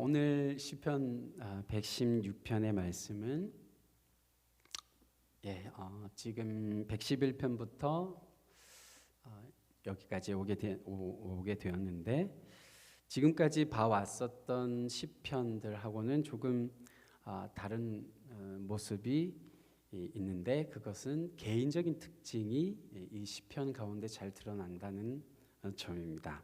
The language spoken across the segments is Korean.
오늘 시편 116편의 말씀은 지금 111편부터 여기까지 오게 되었는데 지금까지 봐왔었던 시편들하고는 조금 다른 모습이 있는데 그것은 개인적인 특징이 이 시편 가운데 잘 드러난다는 점입니다.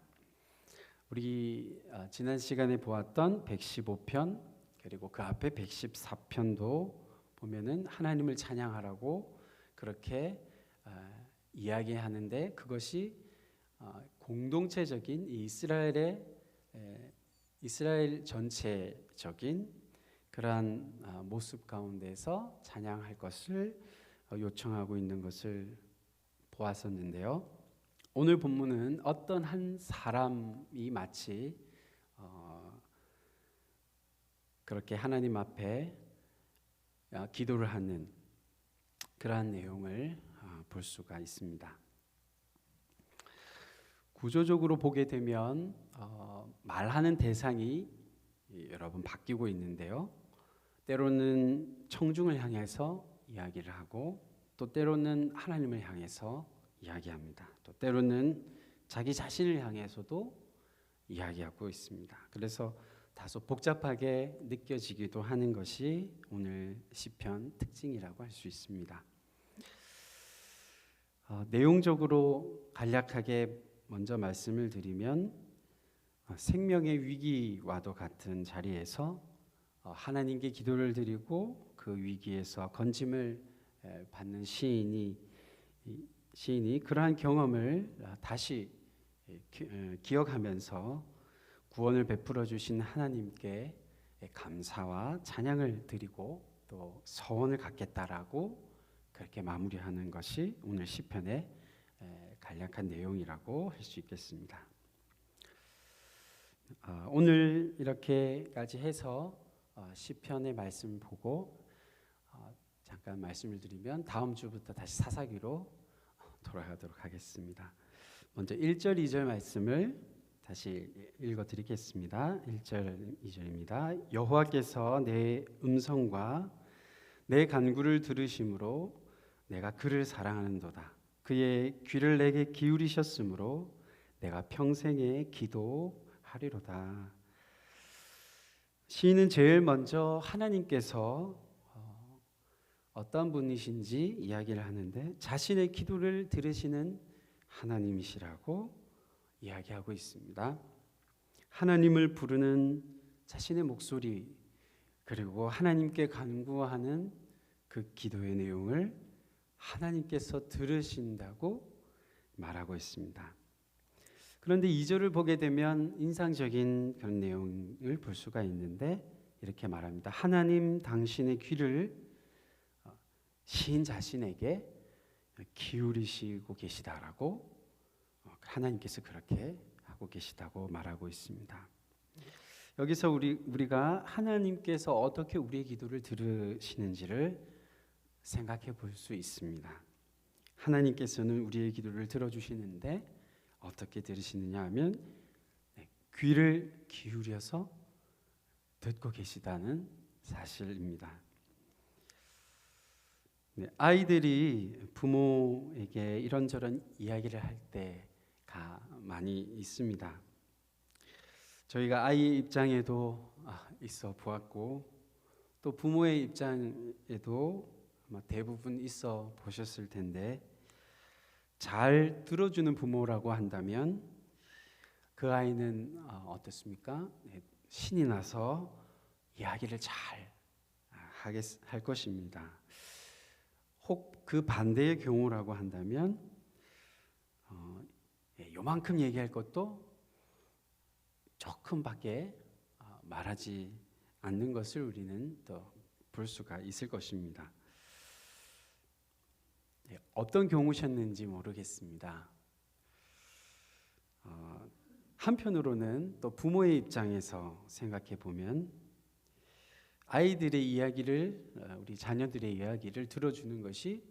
우리 지난 시간에 보았던 115편 그리고 그 앞에 114편도 보면은 하나님을 찬양하라고 그렇게 이야기하는데 그것이 공동체적인 이스라엘 전체적인 그러한 모습 가운데서 찬양할 것을 요청하고 있는 것을 보았었는데요. 오늘 본문은 어떤 한 사람이 마치 그렇게 하나님 앞에 기도를 하는 그러한 내용을 볼 수가 있습니다. 구조적으로 보게 되면 말하는 대상이 여러분 바뀌고 있는데요. 때로는 청중을 향해서 이야기를 하고 또 때로는 하나님을 향해서 이야기합니다. 또 때로는 자기 자신을 향해서도 이야기하고 있습니다. 그래서 다소 복잡하게 느껴지기도 하는 것이 오늘 시편 특징이라고 할 수 있습니다. 내용적으로 간략하게 먼저 말씀을 드리면 생명의 위기와도 같은 자리에서 하나님께 기도를 드리고 그 위기에서 건짐을 받는 시인이 그러한 경험을 다시 기억하면서 구원을 베풀어 주신 하나님께 감사와 찬양을 드리고 또 서원을 갖겠다라고 그렇게 마무리하는 것이 오늘 시편의 간략한 내용이라고 할 수 있겠습니다. 오늘 이렇게까지 해서 시편의 말씀을 보고 잠깐 말씀을 드리면 다음 주부터 다시 사사기로 돌아가도록 하겠습니다. 먼저 1절 2절 말씀을 다시 읽어드리겠습니다. 1절 2절입니다. 여호와께서 내 음성과 내 간구를 들으심으로 내가 그를 사랑하는도다. 그의 귀를 내게 기울이셨으므로 내가 평생에 기도하리로다. 시인은 제일 먼저 하나님께서 어떤 분이신지 이야기를 하는데 자신의 기도를 들으시는 하나님이시라고 이야기하고 있습니다. 하나님을 부르는 자신의 목소리 그리고 하나님께 간구하는 그 기도의 내용을 하나님께서 들으신다고 말하고 있습니다. 그런데 2절을 보게 되면 인상적인 그런 내용을 볼 수가 있는데 이렇게 말합니다. 하나님 당신의 귀를 시인 자신에게 기울이시고 계시다라고 하나님께서 그렇게 하고 계시다고 말하고 있습니다. 여기서 우리가 하나님께서 어떻게 우리의 기도를 들으시는지를 생각해 볼 수 있습니다. 하나님께서는 우리의 기도를 들어주시는데 어떻게 들으시느냐 하면 귀를 기울여서 듣고 계시다는 사실입니다. 아이들이 부모에게 이런저런 이야기를 할 때가 많이 있습니다. 저희가 아이 입장에도 있어 보았고 또 부모의 입장에도 아마 대부분 있어 보셨을 텐데 잘 들어주는 부모라고 한다면 그 아이는 어떻습니까? 신이 나서 이야기를 잘 할 것입니다. 혹 그 반대의 경우라고 한다면 요만큼 얘기할 것도 조금밖에 말하지 않는 것을 우리는 또 볼 수가 있을 것입니다. 어떤 경우셨는지 모르겠습니다. 한편으로는 또 부모의 입장에서 생각해 보면 아이들의 이야기를 우리 자녀들의 이야기를 들어주는 것이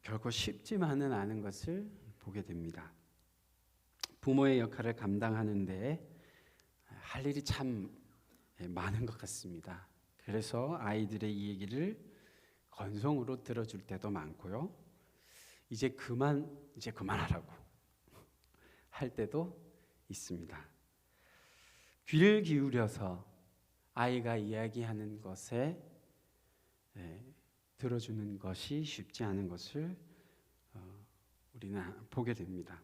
결코 쉽지만은 않은 것을 보게 됩니다. 부모의 역할을 감당하는데 할 일이 참 많은 것 같습니다. 그래서 아이들의 이 얘기를 건성으로 들어줄 때도 많고요. 이제 그만하라고 할 때도 있습니다. 귀를 기울여서 아이가 이야기하는 것에 들어주는 것이 쉽지 않은 것을 우리는 보게 됩니다.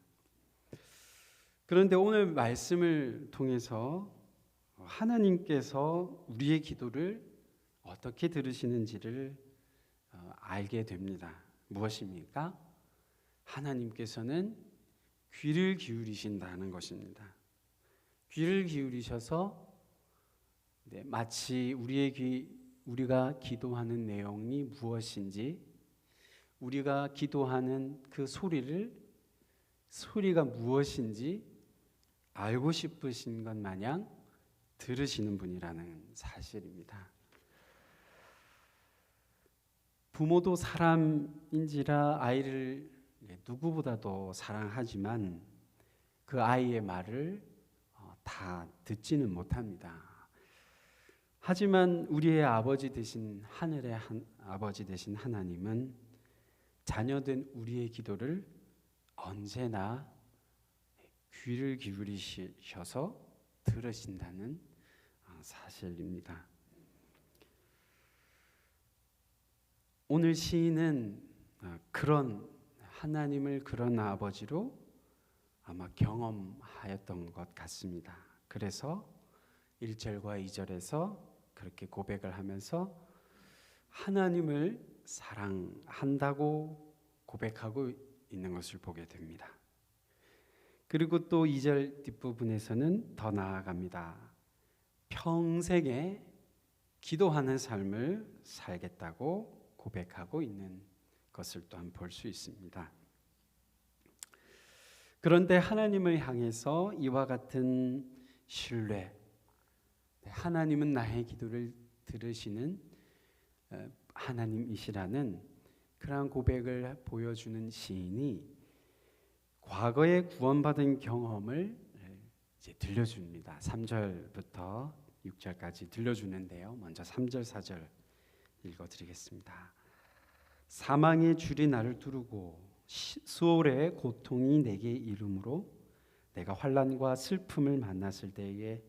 그런데 오늘 말씀을 통해서 하나님께서 우리의 기도를 어떻게 들으시는지를 알게 됩니다. 무엇입니까? 하나님께서는 귀를 기울이신다는 것입니다. 귀를 기울이셔서 마치 우리가 기도하는 내용이 무엇인지, 우리가 기도하는 그 소리가 무엇인지 알고 싶으신 것 마냥 들으시는 분이라는 사실입니다. 부모도 사람인지라 아이를 누구보다도 사랑하지만 그 아이의 말을 다 듣지는 못합니다. 하지만 우리의 아버지 되신 하늘의 아버지 되신 하나님은 자녀된 우리의 기도를 언제나 귀를 기울이셔서 들으신다는 사실입니다. 오늘 시인은 그런 하나님을 그런 아버지로 아마 경험하였던 것 같습니다. 그래서 1절과 2절에서 그렇게 고백을 하면서 하나님을 사랑한다고 고백하고 있는 것을 보게 됩니다. 그리고 또 2절 뒷부분에서는 더 나아갑니다. 평생에 기도하는 삶을 살겠다고 고백하고 있는 것을 또한 볼 수 있습니다. 그런데 하나님을 향해서 이와 같은 신뢰, 하나님은 나의 기도를 들으시는 하나님이시라는 그러한 고백을 보여주는 시인이 과거에 구원받은 경험을 이제 들려줍니다. 3절부터 6절까지 들려주는데요. 먼저 3절, 4절 읽어드리겠습니다. 사망의 줄이 나를 두르고 수월의 고통이 내게 이름으로 내가 환난과 슬픔을 만났을 때에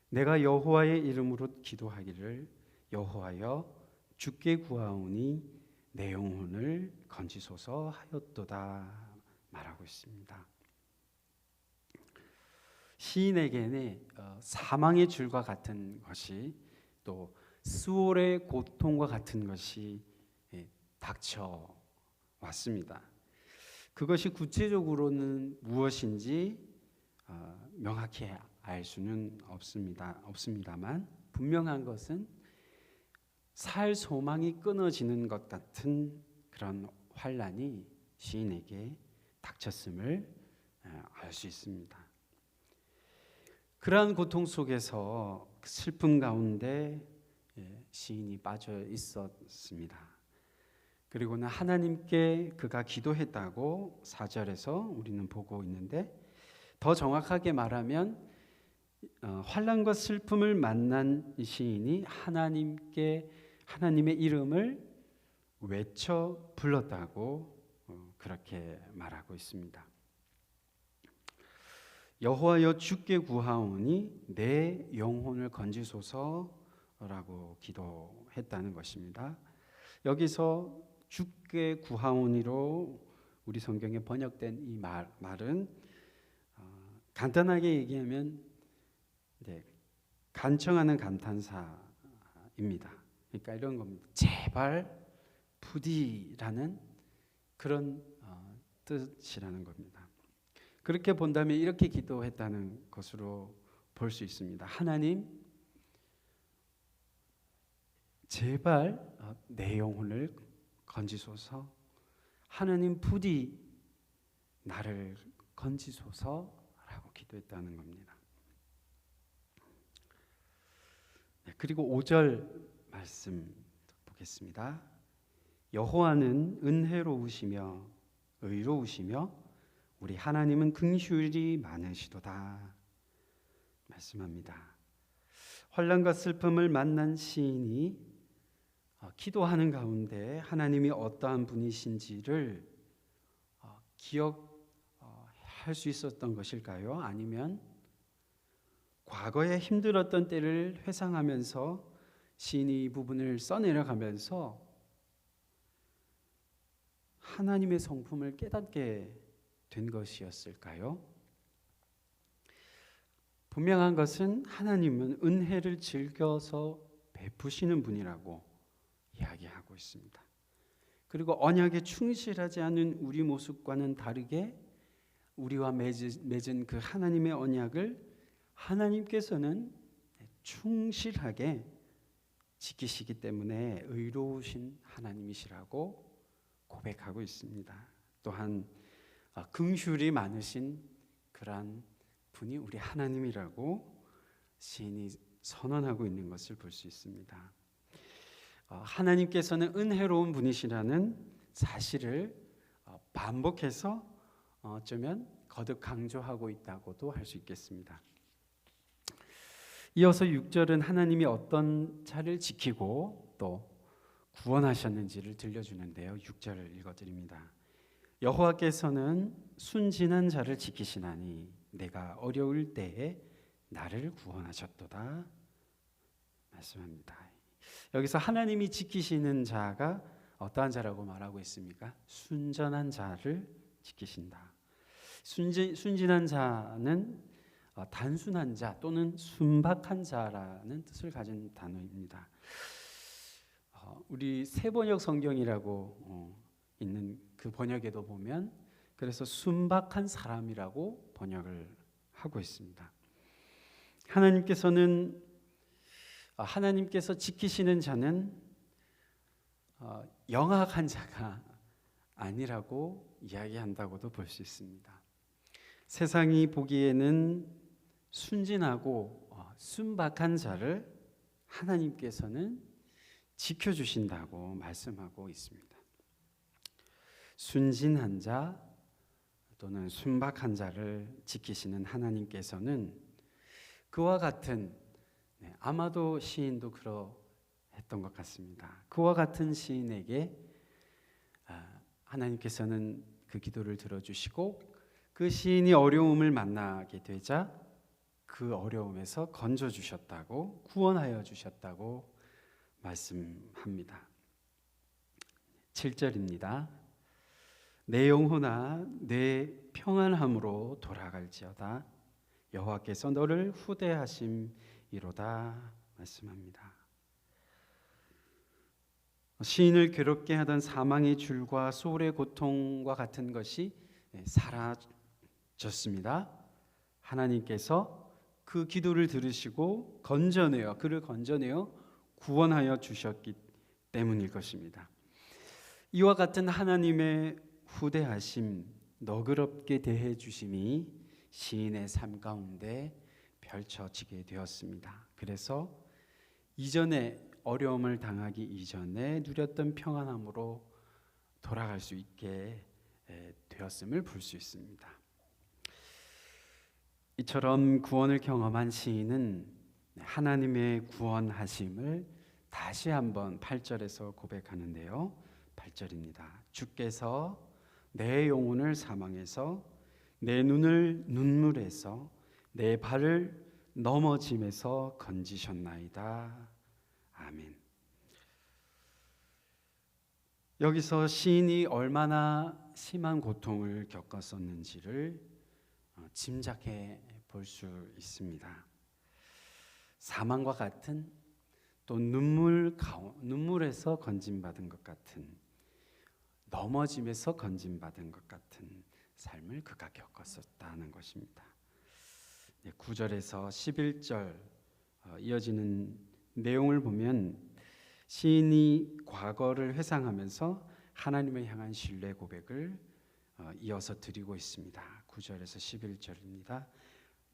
내가 여호와의 이름으로 기도하기를 여호와여 주께 구하오니 내 영혼을 건지소서 하였도다 말하고 있습니다. 시인에게는 사망의 줄과 같은 것이 또 수월의 고통과 같은 것이 닥쳐왔습니다. 그것이 구체적으로는 무엇인지 명확히 알 수는 없습니다만 분명한 것은 살 소망이 끊어지는 것 같은 그런 환난이 시인에게 닥쳤음을 알 수 있습니다. 그러한 고통 속에서 슬픔 가운데 시인이 빠져 있었습니다. 그리고는 하나님께 그가 기도했다고 4절에서 우리는 보고 있는데 더 정확하게 말하면 환난과 슬픔을 만난 시인이 하나님의 이름을 외쳐 불렀다고 그렇게 말하고 있습니다. 여호와여 주께 구하오니 내 영혼을 건지소서라고 기도했다는 것입니다. 여기서 주께 구하오니로 우리 성경에 번역된 이 말은 간단하게 얘기하면 간청하는 감탄사입니다. 그러니까 이런 겁니다. 제발 부디라는 그런 뜻이라는 겁니다. 그렇게 본다면 이렇게 기도했다는 것으로 볼 수 있습니다. 하나님, 제발 내 영혼을 건지소서. 하나님 부디 나를 건지소서라고 기도했다는 겁니다. 그리고 5절 말씀 보겠습니다. 여호와는 은혜로우시며 의로우시며 우리 하나님은 긍휼이 많으시도다. 말씀합니다. 환난과 슬픔을 만난 시인이 기도하는 가운데 하나님이 어떠한 분이신지를 기억할 수 있었던 것일까요? 아니면 과거에 힘들었던 때를 회상하면서 시인이 이 부분을 써내려가면서 하나님의 성품을 깨닫게 된 것이었을까요? 분명한 것은 하나님은 은혜를 즐겨서 베푸시는 분이라고 이야기하고 있습니다. 그리고 언약에 충실하지 않은 우리 모습과는 다르게 우리와 맺은 그 하나님의 언약을 하나님께서는 충실하게 지키시기 때문에 의로우신 하나님이시라고 고백하고 있습니다. 또한 긍휼이 많으신 그러한 분이 우리 하나님이라고 시인이 선언하고 있는 것을 볼 수 있습니다. 하나님께서는 은혜로운 분이시라는 사실을 반복해서 어쩌면 거듭 강조하고 있다고도 할 수 있겠습니다. 이어서 6절은 하나님이 어떤 자를 지키고 또 구원하셨는지를 들려주는데요. 6절을 읽어드립니다. 여호와께서는 순진한 자를 지키시나니 내가 어려울 때에 나를 구원하셨도다 말씀합니다. 여기서 하나님이 지키시는 자가 어떠한 자라고 말하고 있습니까? 순전한 자를 지키신다. 순진한 자는 단순한 자 또는 순박한 자라는 뜻을 가진 단어입니다. 우리 새번역 성경이라고 있는 그 번역에도 보면 그래서 순박한 사람이라고 번역을 하고 있습니다. 하나님께서 지키시는 자는 영악한 자가 아니라고 이야기한다고도 볼 수 있습니다. 세상이 보기에는 순진하고 순박한 자를 하나님께서는 지켜주신다고 말씀하고 있습니다. 순진한 자 또는 순박한 자를 지키시는 하나님께서는 그와 같은 아마도 시인도 그러했던 것 같습니다. 그와 같은 시인에게 하나님께서는 그 기도를 들어주시고 그 시인이 어려움을 만나게 되자 그 어려움에서 건져주셨다고 구원하여 주셨다고 말씀합니다. 7절입니다. 내 영혼아 내 평안함으로 돌아갈지어다 여호와께서 너를 후대하심이로다 말씀합니다. 시인을 괴롭게 하던 사망의 줄과 소울의 고통과 같은 것이 사라졌습니다. 하나님께서 그 기도를 들으시고 그를 건져내어 구원하여 주셨기 때문일 것입니다. 이와 같은 하나님의 후대하심, 너그럽게 대해 주심이 시인의 삶 가운데 펼쳐지게 되었습니다. 그래서 이전에 어려움을 당하기 이전에 누렸던 평안함으로 돌아갈 수 있게 되었음을 볼 수 있습니다. 이처럼 구원을 경험한 시인은 하나님의 구원하심을 다시 한번 8절에서 고백하는데요. 8절입니다. 주께서 내 영혼을 사망에서 내 눈을 눈물에서 내 발을 넘어짐에서 건지셨나이다. 아멘. 여기서 시인이 얼마나 심한 고통을 겪었었는지를 짐작해 볼 수 있습니다. 사망과 같은 또 눈물에서 건짐받은 것 같은 넘어짐에서 건짐받은 것 같은 삶을 그가 겪었었다는 것입니다. 9절에서 11절 이어지는 내용을 보면 시인이 과거를 회상하면서 하나님을 향한 신뢰 고백을 이어서 드리고 있습니다. 9절에서 11절입니다.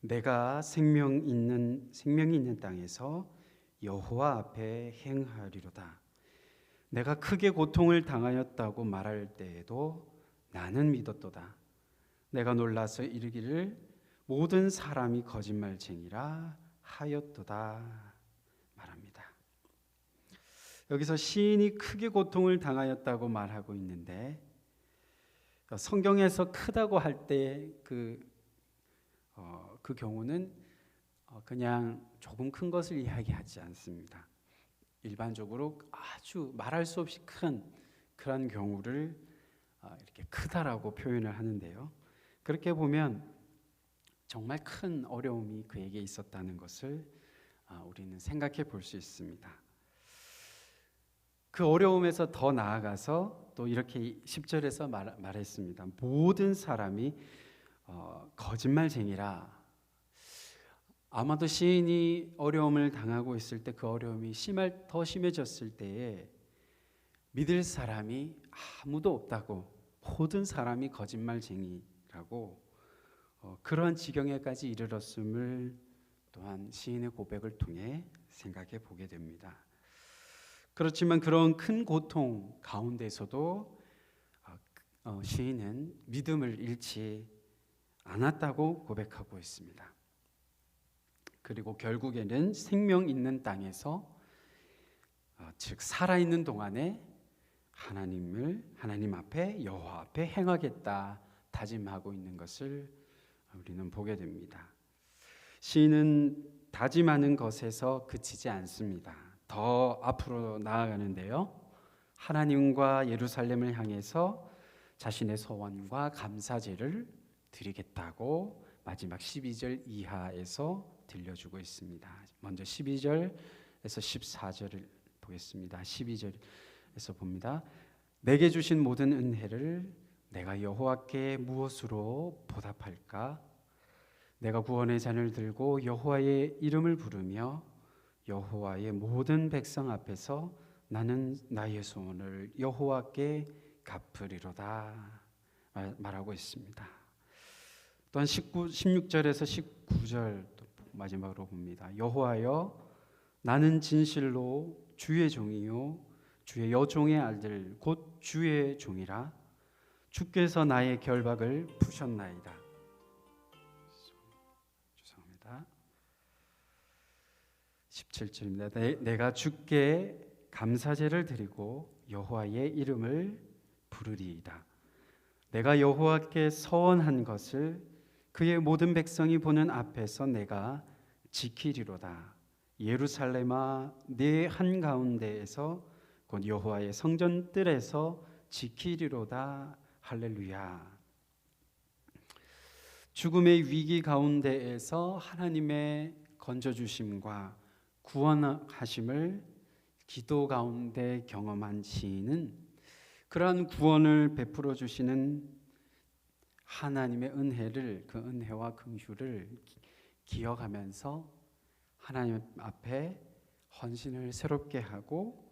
내가 생명이 있는 땅에서 여호와 앞에 행하리로다. 내가 크게 고통을 당하였다고 말할 때에도 나는 믿었도다. 내가 놀라서 이르기를 모든 사람이 거짓말쟁이라 하였도다 말합니다. 여기서 시인이 크게 고통을 당하였다고 말하고 있는데 성경에서 크다고 할 때 그 경우는 그냥 조금 큰 것을 이야기하지 않습니다. 일반적으로 아주 말할 수 없이 큰 그런 경우를 이렇게 크다라고 표현을 하는데요. 그렇게 보면 정말 큰 어려움이 그에게 있었다는 것을 우리는 생각해 볼 수 있습니다. 그 어려움에서 더 나아가서 또 이렇게 10절에서 말했습니다. 모든 사람이 거짓말쟁이라. 아마도 시인이 어려움을 당하고 있을 때 그 어려움이 더 심해졌을 때에 믿을 사람이 아무도 없다고, 모든 사람이 거짓말쟁이라고 그러한 지경에까지 이르렀음을 또한 시인의 고백을 통해 생각해 보게 됩니다. 그렇지만 그런 큰 고통 가운데서도 시인은 믿음을 잃지 않았다고 고백하고 있습니다. 그리고 결국에는 생명 있는 땅에서 즉 살아있는 동안에 하나님 앞에 여호와 앞에 행하겠다 다짐하고 있는 것을 우리는 보게 됩니다. 시인은 다짐하는 것에서 그치지 않습니다. 더 앞으로 나아가는데요. 하나님과 예루살렘을 향해서 자신의 소원과 감사제를 드리겠다고 마지막 12절 이하에서 들려주고 있습니다. 먼저 12절에서 14절을 보겠습니다. 12절에서 봅니다. 내게 주신 모든 은혜를 내가 여호와께 무엇으로 보답할까? 내가 구원의 잔을 들고 여호와의 이름을 부르며 여호와의 모든 백성 앞에서 나는 나의 소원을 여호와께 갚으리로다 말하고 있습니다. 또한 16절에서 19절 마지막으로 봅니다. 여호와여 나는 진실로 주의 종이요 주의 여종의 아들 곧 주의 종이라. 주께서 나의 결박을 푸셨나이다. 죄송합니다. 17절입니다. 내가 주께 감사제를 드리고 여호와의 이름을 부르리이다. 내가 여호와께 서원한 것을 그의 모든 백성이 보는 앞에서 내가 지키리로다. 예루살렘아 네 한가운데에서 곧 여호와의 성전 뜰에서 지키리로다. 할렐루야. 죽음의 위기 가운데에서 하나님의 건져주심과 구원하심을 기도 가운데 경험한 시인은 그러한 구원을 베풀어 주시는 하나님의 은혜를, 그 은혜와 긍휼을 기억하면서 하나님 앞에 헌신을 새롭게 하고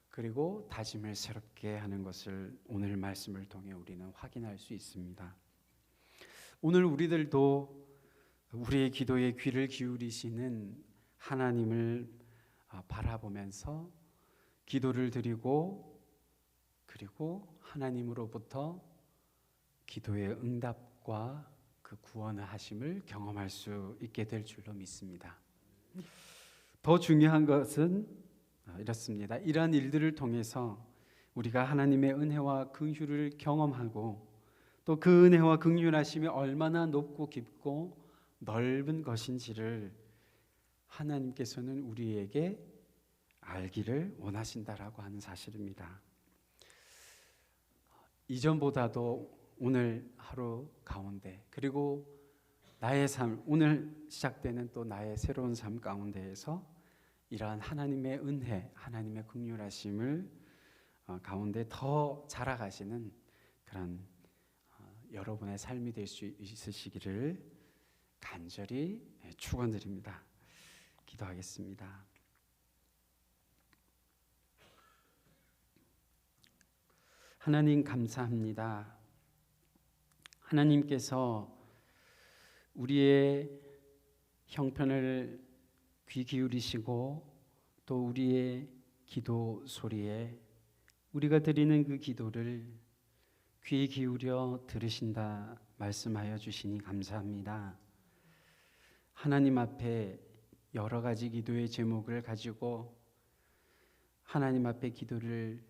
그리고 다짐을 새롭게 하는 것을 오늘 말씀을 통해 우리는 확인할 수 있습니다. 오늘 우리들도 우리의 기도에 귀를 기울이시는 하나님을 바라보면서 기도를 드리고 그리고 하나님으로부터 기도의 응답과 그 구원의 하심을 경험할 수 있게 될 줄로 믿습니다. 더 중요한 것은 이렇습니다. 이러한 일들을 통해서 우리가 하나님의 은혜와 긍휼을 경험하고 또 그 은혜와 긍휼하심이 얼마나 높고 깊고 넓은 것인지를 하나님께서는 우리에게 알기를 원하신다라고 하는 사실입니다. 이전보다도 오늘 하루 가운데 그리고 나의 삶, 오늘 시작되는 또 나의 새로운 삶 가운데에서 이러한 하나님의 은혜, 하나님의 긍휼하심을 가운데 더 자라가시는 그런 여러분의 삶이 될 수 있으시기를 간절히 축원드립니다. 기도하겠습니다. 하나님 감사합니다. 하나님께서 우리의 형편을 귀 기울이시고 또 우리의 기도 소리에 우리가 드리는 그 기도를 귀 기울여 들으신다 말씀하여 주시니 감사합니다. 하나님 앞에 여러 가지 기도의 제목을 가지고 하나님 앞에 기도를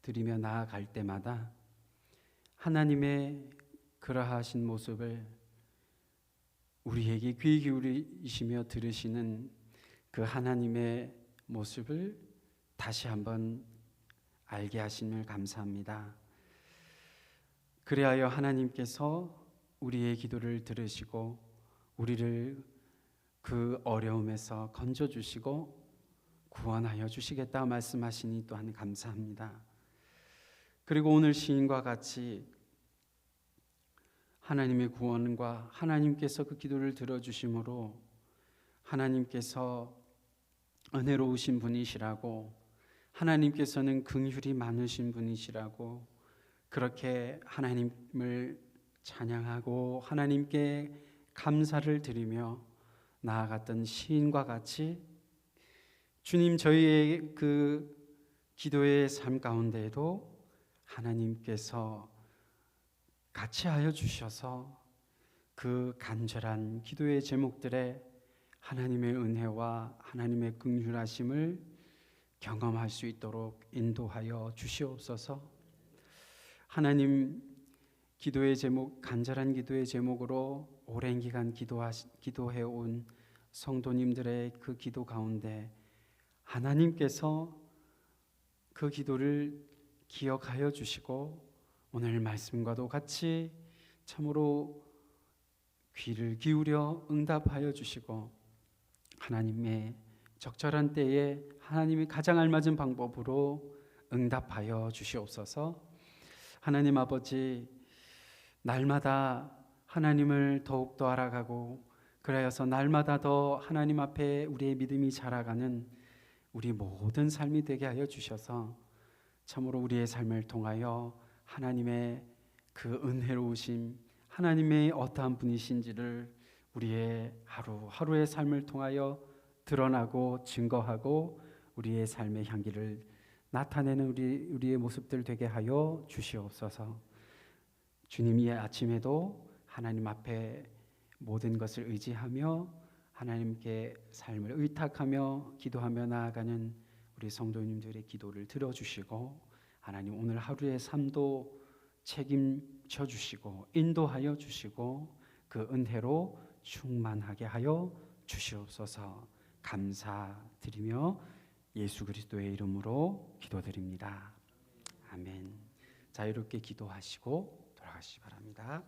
드리며 나아갈 때마다 하나님의 그러하신 모습을 우리에게 귀 기울이시며 들으시는 그 하나님의 모습을 다시 한번 알게 하심을 감사합니다. 그리하여 하나님께서 우리의 기도를 들으시고 우리를 그 어려움에서 건져주시고 구원하여 주시겠다 말씀하시니 또한 감사합니다. 그리고 오늘 시인과 같이 하나님의 구원과 하나님께서 그 기도를 들어주심으로 하나님께서 은혜로우신 분이시라고, 하나님께서는 긍휼이 많으신 분이시라고, 그렇게 하나님을 찬양하고 하나님께 감사를 드리며 나아갔던 시인과 같이 주님, 저희의 그 기도의 삶 가운데에도 하나님께서 같이 하여 주셔서 그 간절한 기도의 제목들에 하나님의 은혜와 하나님의 긍휼하심을 경험할 수 있도록 인도하여 주시옵소서. 하나님, 기도의 제목, 간절한 기도의 제목으로 오랜 기간 기도해온 성도님들의 그 기도 가운데 하나님께서 그 기도를 기억하여 주시고 오늘 말씀과도 같이 참으로 귀를 기울여 응답하여 주시고 하나님의 적절한 때에 하나님이 가장 알맞은 방법으로 응답하여 주시옵소서. 하나님 아버지, 날마다 하나님을 더욱더 알아가고 그래서 날마다 더 하나님 앞에 우리의 믿음이 자라가는 우리 모든 삶이 되게 하여 주셔서 참으로 우리의 삶을 통하여 하나님의 그 은혜로우심, 하나님의 어떠한 분이신지를 우리의 하루하루의 삶을 통하여 드러나고 증거하고 우리의 삶의 향기를 나타내는 우리의 모습들 되게 하여 주시옵소서. 주님, 이 아침에도 하나님 앞에 모든 것을 의지하며 하나님께 삶을 의탁하며 기도하며 나아가는 우리 성도님들의 기도를 들어주시고 하나님, 오늘 하루의 삶도 책임져 주시고 인도하여 주시고 그 은혜로 충만하게 하여 주시옵소서. 감사드리며 예수 그리스도의 이름으로 기도드립니다. 아멘. 자유롭게 기도하시고 돌아가시기 바랍니다.